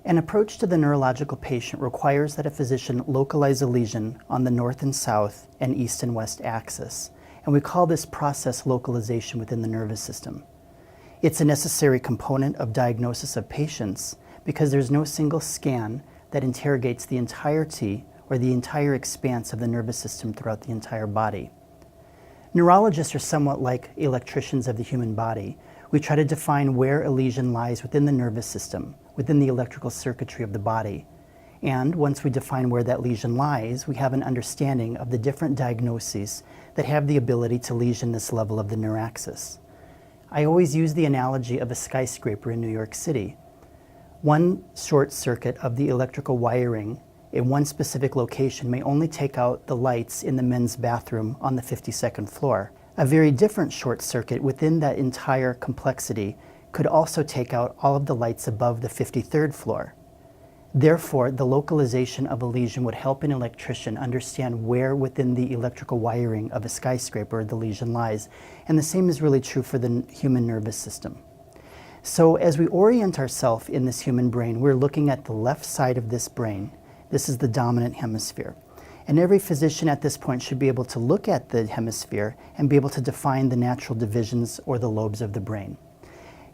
An approach to the neurological patient requires that a physician localize a lesion on the north and south and east and west axis, and we call this process localization within the nervous system. It's a necessary component of diagnosis of patients because there's no single scan that interrogates the entirety or the entire expanse of the nervous system throughout the entire body. Neurologists are somewhat like electricians of the human body. We try to define where a lesion lies within the nervous system, within the electrical circuitry of the body. And once we define where that lesion lies, we have an understanding of the different diagnoses that have the ability to lesion this level of the neuraxis. I always use the analogy of a skyscraper in New York City. One short circuit of the electrical wiring in one specific location may only take out the lights in the men's bathroom on the 52nd floor. A very different short circuit within that entire complexity could also take out all of the lights above the 53rd floor. Therefore, the localization of a lesion would help an electrician understand where within the electrical wiring of a skyscraper the lesion lies, and the same is really true for the human nervous system. So as we orient ourselves in this human brain, we're looking at the left side of this brain. This is the dominant hemisphere. And every physician at this point should be able to look at the hemisphere and be able to define the natural divisions or the lobes of the brain.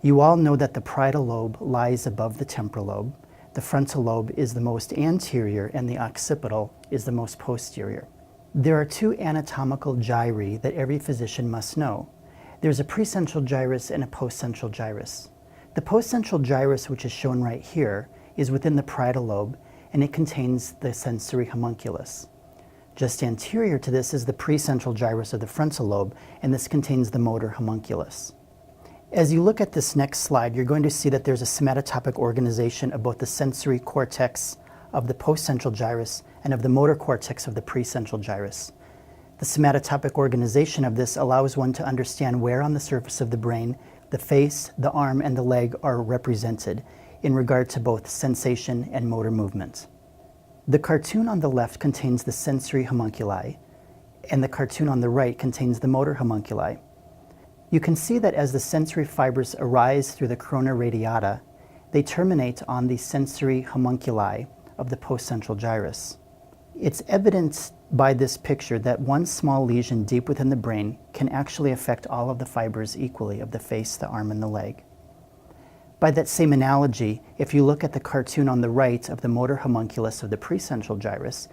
You all know that the parietal lobe lies above the temporal lobe. The frontal lobe is the most anterior and the occipital is the most posterior. There are two anatomical gyri that every physician must know. There's a precentral gyrus and a postcentral gyrus. The postcentral gyrus, which is shown right here, is within the parietal lobe and it contains the sensory homunculus. Just anterior to this is the precentral gyrus of the frontal lobe, and this contains the motor homunculus. As you look at this next slide, you're going to see that there's a somatotopic organization of both the sensory cortex of the postcentral gyrus and of the motor cortex of the precentral gyrus. The somatotopic organization of this allows one to understand where on the surface of the brain the face, the arm, and the leg are represented in regard to both sensation and motor movement. The cartoon on the left contains the sensory homunculi, and the cartoon on the right contains the motor homunculi. You can see that as the sensory fibers arise through the corona radiata, they terminate on the sensory homunculi of the postcentral gyrus. It's evident by this picture that one small lesion deep within the brain can actually affect all of the fibers equally of the face, the arm, and the leg. By that same analogy, if you look at the cartoon on the right of the motor homunculus of the precentral gyrus,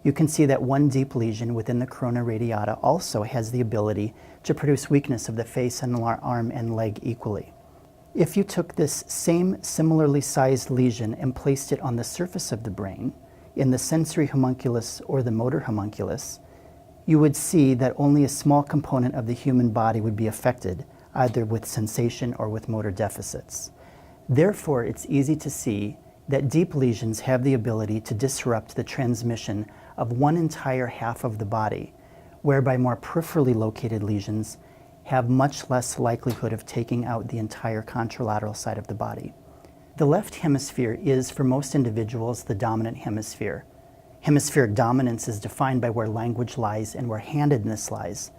you can see that one deep lesion within the corona radiata also has the ability to produce weakness of the face and arm and leg equally. If you took this same similarly sized lesion and placed it on the surface of the brain, in the sensory homunculus or the motor homunculus, you would see that only a small component of the human body would be affected, either with sensation or with motor deficits. Therefore, it's easy to see that deep lesions have the ability to disrupt the transmission of one entire half of the body, whereby more peripherally located lesions have much less likelihood of taking out the entire contralateral side of the body. The left hemisphere is, for most individuals, the dominant hemisphere. Hemispheric dominance is defined by where language lies and where handedness lies.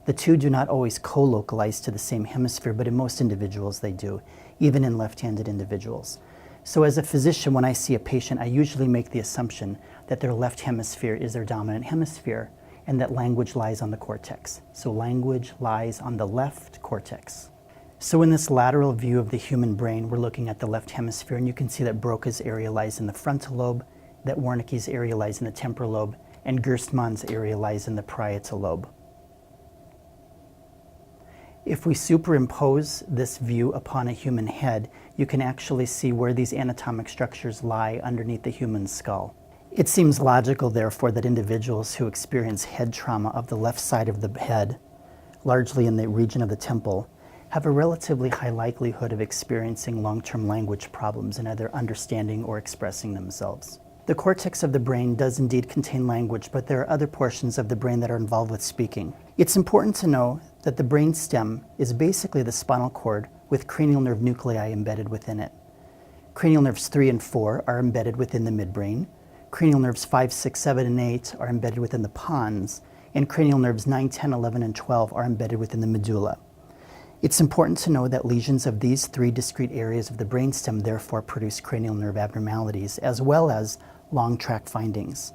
The two do not always co-localize to the same hemisphere, but in most individuals they do, even in left-handed individuals. So as a physician, when I see a patient, I usually make the assumption that their left hemisphere is their dominant hemisphere and that language lies on the cortex. So language lies on the left cortex. So in this lateral view of the human brain, we're looking at the left hemisphere, and you can see that Broca's area lies in the frontal lobe, that Wernicke's area lies in the temporal lobe, and Gerstmann's area lies in the parietal lobe. If we superimpose this view upon a human head, you can actually see where these anatomic structures lie underneath the human skull. It seems logical, therefore, that individuals who experience head trauma of the left side of the head, largely in the region of the temple, have a relatively high likelihood of experiencing long-term language problems in either understanding or expressing themselves. The cortex of the brain does indeed contain language, but there are other portions of the brain that are involved with speaking. It's important to know that the brain stem is basically the spinal cord with cranial nerve nuclei embedded within it. Cranial nerves 3 and 4 are embedded within the midbrain. Cranial nerves 5, 6, 7, and 8 are embedded within the pons, and cranial nerves 9, 10, 11, and 12 are embedded within the medulla. It's important to know that lesions of these three discrete areas of the brainstem therefore produce cranial nerve abnormalities as well as long track findings.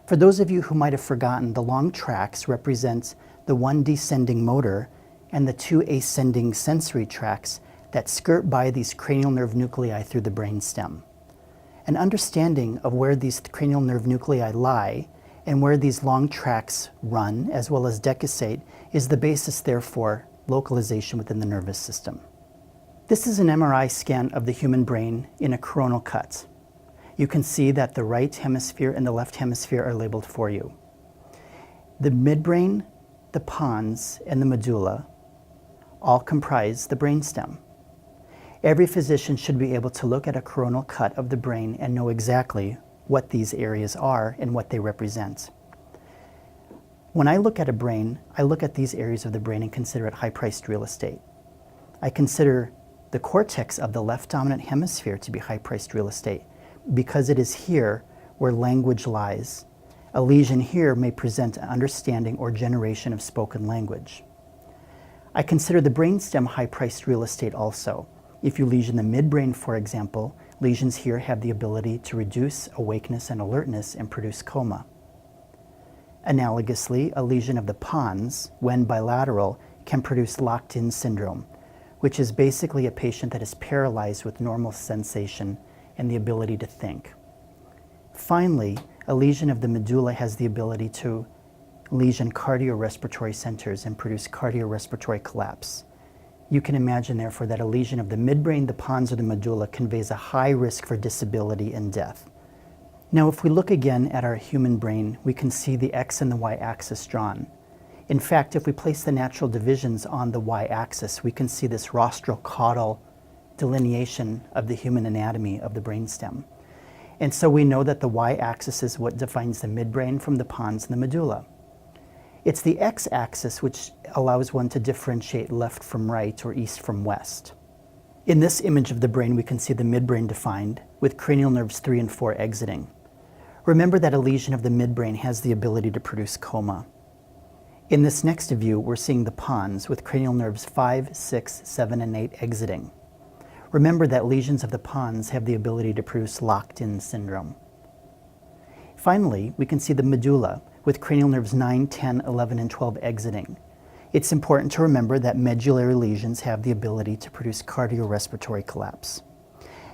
For those of you who might have forgotten, the long tracks represent the one descending motor and the two ascending sensory tracks that skirt by these cranial nerve nuclei through the brainstem. An understanding of where these cranial nerve nuclei lie and where these long tracks run, as well as decussate, is the basis, therefore, localization within the nervous system. This is an MRI scan of the human brain in a coronal cut. You can see that the right hemisphere and the left hemisphere are labeled for you. The midbrain, the pons, and the medulla all comprise the brainstem. Every physician should be able to look at a coronal cut of the brain and know exactly what these areas are and what they represent. When I look at a brain, I look at these areas of the brain and consider it high-priced real estate. I consider the cortex of the left dominant hemisphere to be high-priced real estate because it is here where language lies. A lesion here may present an understanding or generation of spoken language. I consider the brainstem high-priced real estate also. If you lesion the midbrain, for example, lesions here have the ability to reduce awakeness and alertness and produce coma. Analogously, a lesion of the pons, when bilateral, can produce locked-in syndrome, which is basically a patient that is paralyzed with normal sensation and the ability to think. Finally, a lesion of the medulla has the ability to lesion cardiorespiratory centers and produce cardiorespiratory collapse. You can imagine, therefore, that a lesion of the midbrain, the pons, or the medulla conveys a high risk for disability and death. Now, if we look again at our human brain, we can see the X and the Y axis drawn. In fact, if we place the natural divisions on the Y axis, we can see this rostral-caudal delineation of the human anatomy of the brainstem. And so we know that the Y axis is what defines the midbrain from the pons and the medulla. It's the X axis which allows one to differentiate left from right or east from west. In this image of the brain, we can see the midbrain defined with cranial nerves 3 and 4 exiting. Remember that a lesion of the midbrain has the ability to produce coma. In this next view, we're seeing the pons with cranial nerves 5, 6, 7, and 8 exiting. Remember that lesions of the pons have the ability to produce locked-in syndrome. Finally, we can see the medulla with cranial nerves 9, 10, 11, and 12 exiting. It's important to remember that medullary lesions have the ability to produce cardiorespiratory collapse.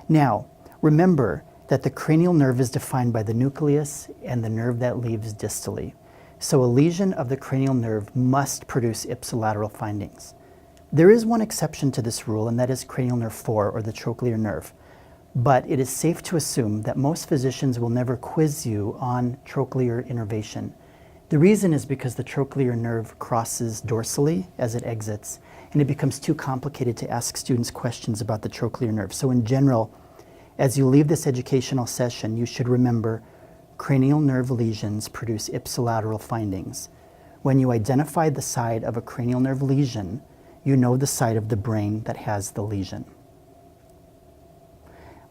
Now, remember that the cranial nerve is defined by the nucleus and the nerve that leaves distally. So a lesion of the cranial nerve must produce ipsilateral findings. There is one exception to this rule, and that is cranial nerve 4, or the trochlear nerve. But it is safe to assume that most physicians will never quiz you on trochlear innervation. The reason is because the trochlear nerve crosses dorsally as it exits, and it becomes too complicated to ask students questions about the trochlear nerve. So in general, as you leave this educational session, you should remember cranial nerve lesions produce ipsilateral findings. When you identify the side of a cranial nerve lesion, you know the side of the brain that has the lesion.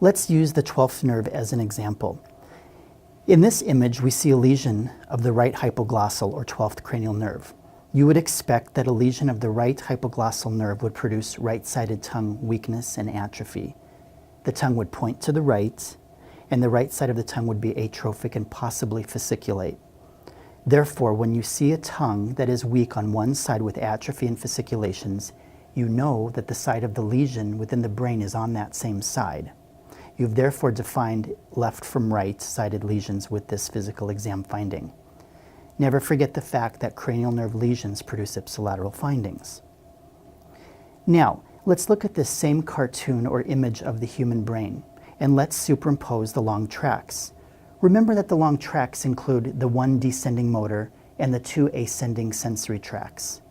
Let's use the 12th nerve as an example. In this image, we see a lesion of the right hypoglossal or 12th cranial nerve. You would expect that a lesion of the right hypoglossal nerve would produce right-sided tongue weakness and atrophy. The tongue would point to the right, and the right side of the tongue would be atrophic and possibly fasciculate. Therefore, when you see a tongue that is weak on one side with atrophy and fasciculations, you know that the side of the lesion within the brain is on that same side. You've therefore defined left from right-sided lesions with this physical exam finding. Never forget the fact that cranial nerve lesions produce ipsilateral findings. Now, let's look at this same cartoon or image of the human brain, and let's superimpose the long tracks. Remember that the long tracks include the one descending motor and the two ascending sensory tracts.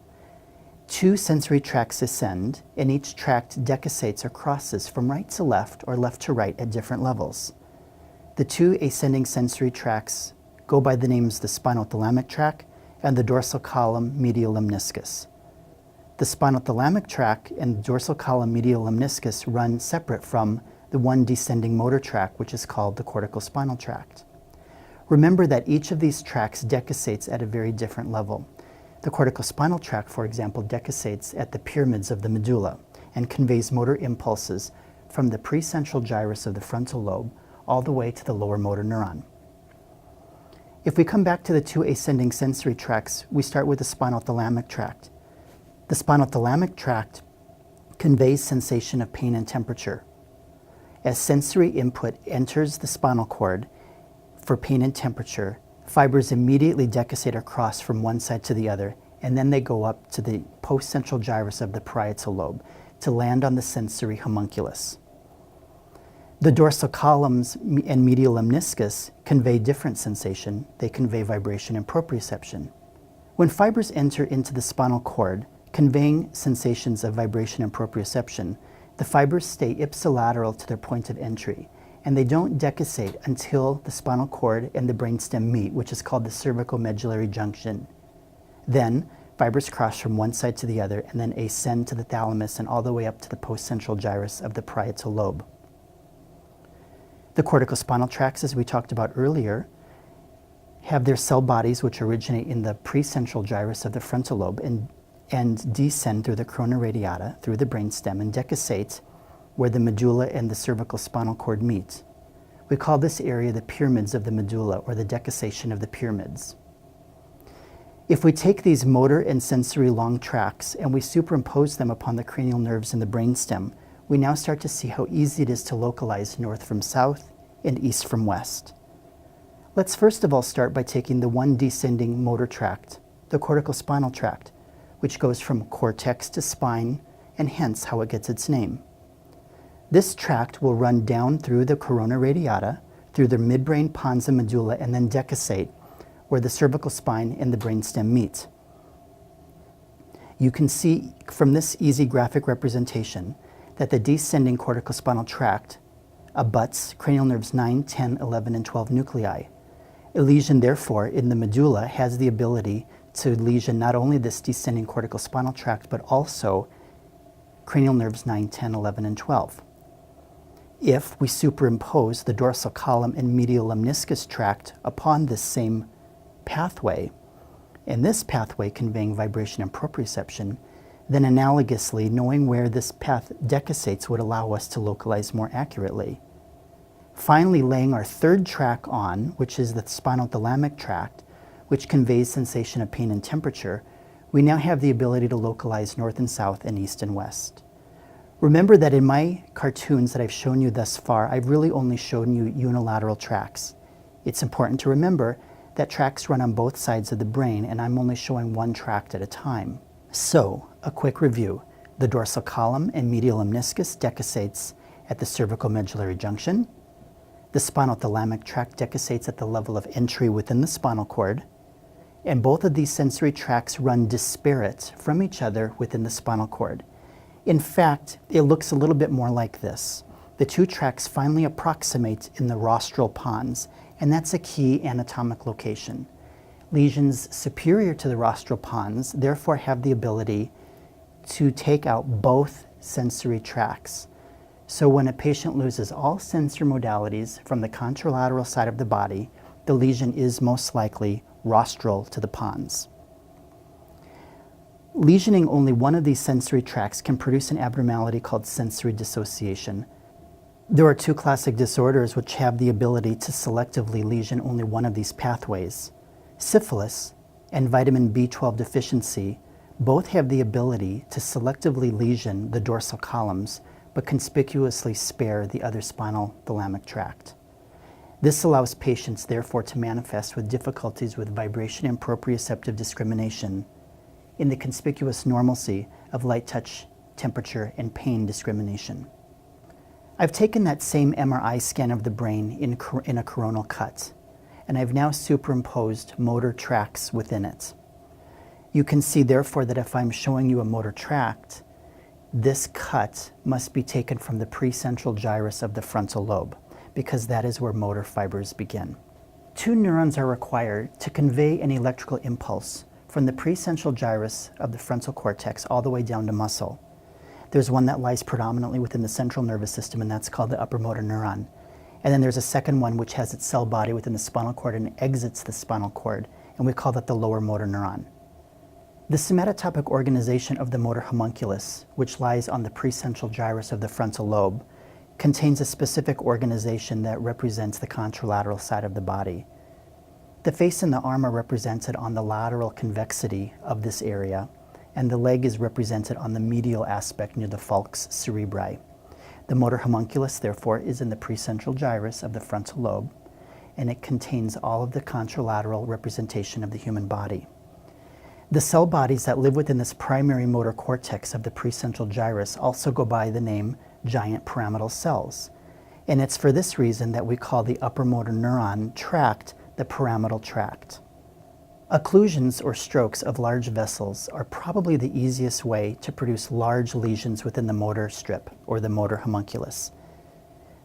Two sensory tracts ascend, and each tract decussates or crosses from right to left or left to right at different levels. The two ascending sensory tracts go by the names the spinothalamic tract and the dorsal column medial lemniscus. The spinothalamic tract and the dorsal column medial lemniscus run separate from the one descending motor tract, which is called the corticospinal tract. Remember that each of these tracts decussates at a very different level. The corticospinal tract, for example, decussates at the pyramids of the medulla and conveys motor impulses from the precentral gyrus of the frontal lobe all the way to the lower motor neuron. If we come back to the two ascending sensory tracts, we start with the spinal thalamic tract. The spinal thalamic tract conveys sensation of pain and temperature. As sensory input enters the spinal cord for pain and temperature, fibers immediately decussate across from one side to the other, and then they go up to the postcentral gyrus of the parietal lobe to land on the sensory homunculus. The dorsal columns and medial lemniscus convey different sensation. They convey vibration and proprioception. When fibers enter into the spinal cord, conveying sensations of vibration and proprioception, the fibers stay ipsilateral to their point of entry, and they don't decussate until the spinal cord and the brainstem meet, which is called the cervicomedullary junction. Then, fibers cross from one side to the other and then ascend to the thalamus and all the way up to the postcentral gyrus of the parietal lobe. The corticospinal tracts, as we talked about earlier, have their cell bodies which originate in the precentral gyrus of the frontal lobe and descend through the corona radiata, through the brainstem, and decussate where the medulla and the cervical spinal cord meet. We call this area the pyramids of the medulla, or the decussation of the pyramids. If we take these motor and sensory long tracts and we superimpose them upon the cranial nerves in the brainstem, we now start to see how easy it is to localize north from south and east from west. Let's first of all start by taking the one descending motor tract, the corticospinal tract, which goes from cortex to spine, and hence how it gets its name. This tract will run down through the corona radiata, through the midbrain pons and medulla, and then decussate where the cervical spine and the brainstem meet. You can see from this easy graphic representation that the descending corticospinal tract abuts cranial nerves 9, 10, 11, and 12 nuclei. A lesion, therefore, in the medulla has the ability to lesion not only this descending corticospinal tract, but also cranial nerves 9, 10, 11, and 12. If we superimpose the dorsal column and medial lemniscus tract upon this same pathway, and this pathway conveying vibration and proprioception, then analogously, knowing where this path decussates would allow us to localize more accurately. Finally, laying our third track on, which is the spinal thalamic tract, which conveys sensation of pain and temperature, we now have the ability to localize north and south and east and west. Remember that in my cartoons that I've shown you thus far, I've really only shown you unilateral tracks. It's important to remember that tracks run on both sides of the brain, and I'm only showing one tract at a time. So, a quick review. The dorsal column and medial lemniscus decussates at the cervicomedullary junction. The spinal thalamic tract decussates at the level of entry within the spinal cord. And both of these sensory tracts run disparate from each other within the spinal cord. In fact, it looks a little bit more like this. The two tracts finally approximate in the rostral pons, and that's a key anatomic location. Lesions superior to the rostral pons therefore have the ability to take out both sensory tracts. So when a patient loses all sensory modalities from the contralateral side of the body, the lesion is most likely rostral to the pons. Lesioning only one of these sensory tracts can produce an abnormality called sensory dissociation. There are two classic disorders which have the ability to selectively lesion only one of these pathways. Syphilis and vitamin B12 deficiency both have the ability to selectively lesion the dorsal columns, but conspicuously spare the other spinal thalamic tract. This allows patients, therefore, to manifest with difficulties with vibration and proprioceptive discrimination in the conspicuous normalcy of light touch, temperature, and pain discrimination. I've taken that same MRI scan of the brain in a coronal cut, and I've now superimposed motor tracts within it. You can see, therefore, that if I'm showing you a motor tract, this cut must be taken from the precentral gyrus of the frontal lobe, because that is where motor fibers begin. Two neurons are required to convey an electrical impulse from the precentral gyrus of the frontal cortex all the way down to muscle. There's one that lies predominantly within the central nervous system, and that's called the upper motor neuron. And then there's a second one which has its cell body within the spinal cord and exits the spinal cord, and we call that the lower motor neuron. The somatotopic organization of the motor homunculus, which lies on the precentral gyrus of the frontal lobe, contains a specific organization that represents the contralateral side of the body. The face and the arm are represented on the lateral convexity of this area, and the leg is represented on the medial aspect near the falx cerebri. The motor homunculus, therefore, is in the precentral gyrus of the frontal lobe, and it contains all of the contralateral representation of the human body. The cell bodies that live within this primary motor cortex of the precentral gyrus also go by the name giant pyramidal cells, and it's for this reason that we call the upper motor neuron tract the pyramidal tract. Occlusions or strokes of large vessels are probably the easiest way to produce large lesions within the motor strip or the motor homunculus.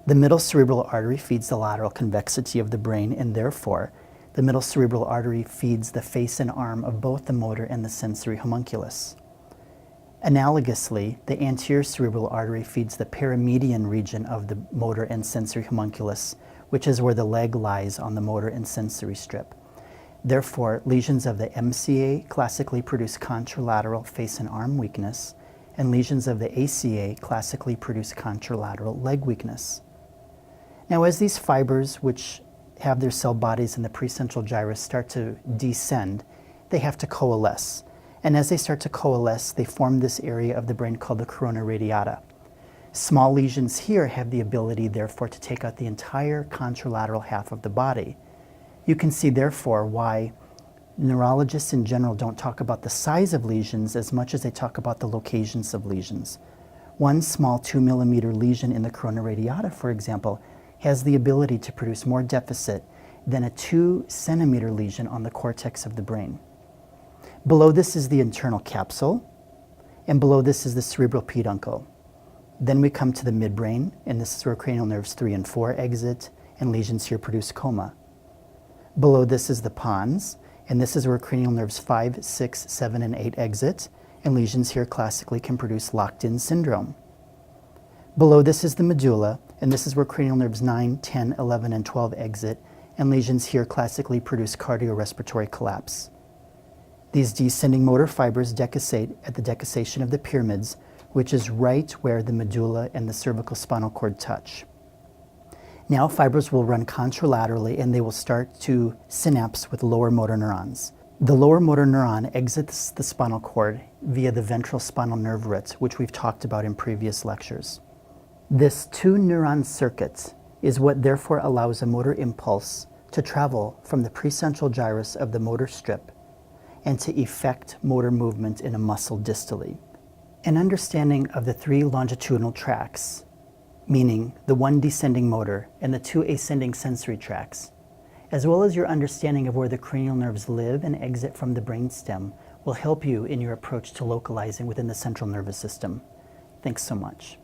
The middle cerebral artery feeds the lateral convexity of the brain, and therefore the middle cerebral artery feeds the face and arm of both the motor and the sensory homunculus. Analogously, the anterior cerebral artery feeds the paramedian region of the motor and sensory homunculus, which is where the leg lies on the motor and sensory strip. Therefore, lesions of the MCA classically produce contralateral face and arm weakness, and lesions of the ACA classically produce contralateral leg weakness. Now, as these fibers, which have their cell bodies in the precentral gyrus, start to descend, they have to coalesce. And as they start to coalesce, they form this area of the brain called the corona radiata. Small lesions here have the ability, therefore, to take out the entire contralateral half of the body. You can see, therefore, why neurologists in general don't talk about the size of lesions as much as they talk about the locations of lesions. One small 2 millimeter lesion in the corona radiata, for example, has the ability to produce more deficit than a 2 centimeter lesion on the cortex of the brain. Below this is the internal capsule, and below this is the cerebral peduncle. Then we come to the midbrain, and this is where cranial nerves 3 and 4 exit, and lesions here produce coma. Below this is the pons, and this is where cranial nerves 5, 6, 7, and 8 exit, and lesions here classically can produce locked-in syndrome. Below this is the medulla, and this is where cranial nerves 9, 10, 11, and 12 exit, and lesions here classically produce cardiorespiratory collapse. These descending motor fibers decussate at the decussation of the pyramids, which is right where the medulla and the cervical spinal cord touch. Now fibers will run contralaterally, and they will start to synapse with lower motor neurons. The lower motor neuron exits the spinal cord via the ventral spinal nerve root, which we've talked about in previous lectures. This 2-neuron circuit is what therefore allows a motor impulse to travel from the precentral gyrus of the motor strip and to effect motor movement in a muscle distally. An understanding of the 3 longitudinal tracts, meaning the 1 descending motor and the 2 ascending sensory tracts, as well as your understanding of where the cranial nerves live and exit from the brainstem, will help you in your approach to localizing within the central nervous system. Thanks so much.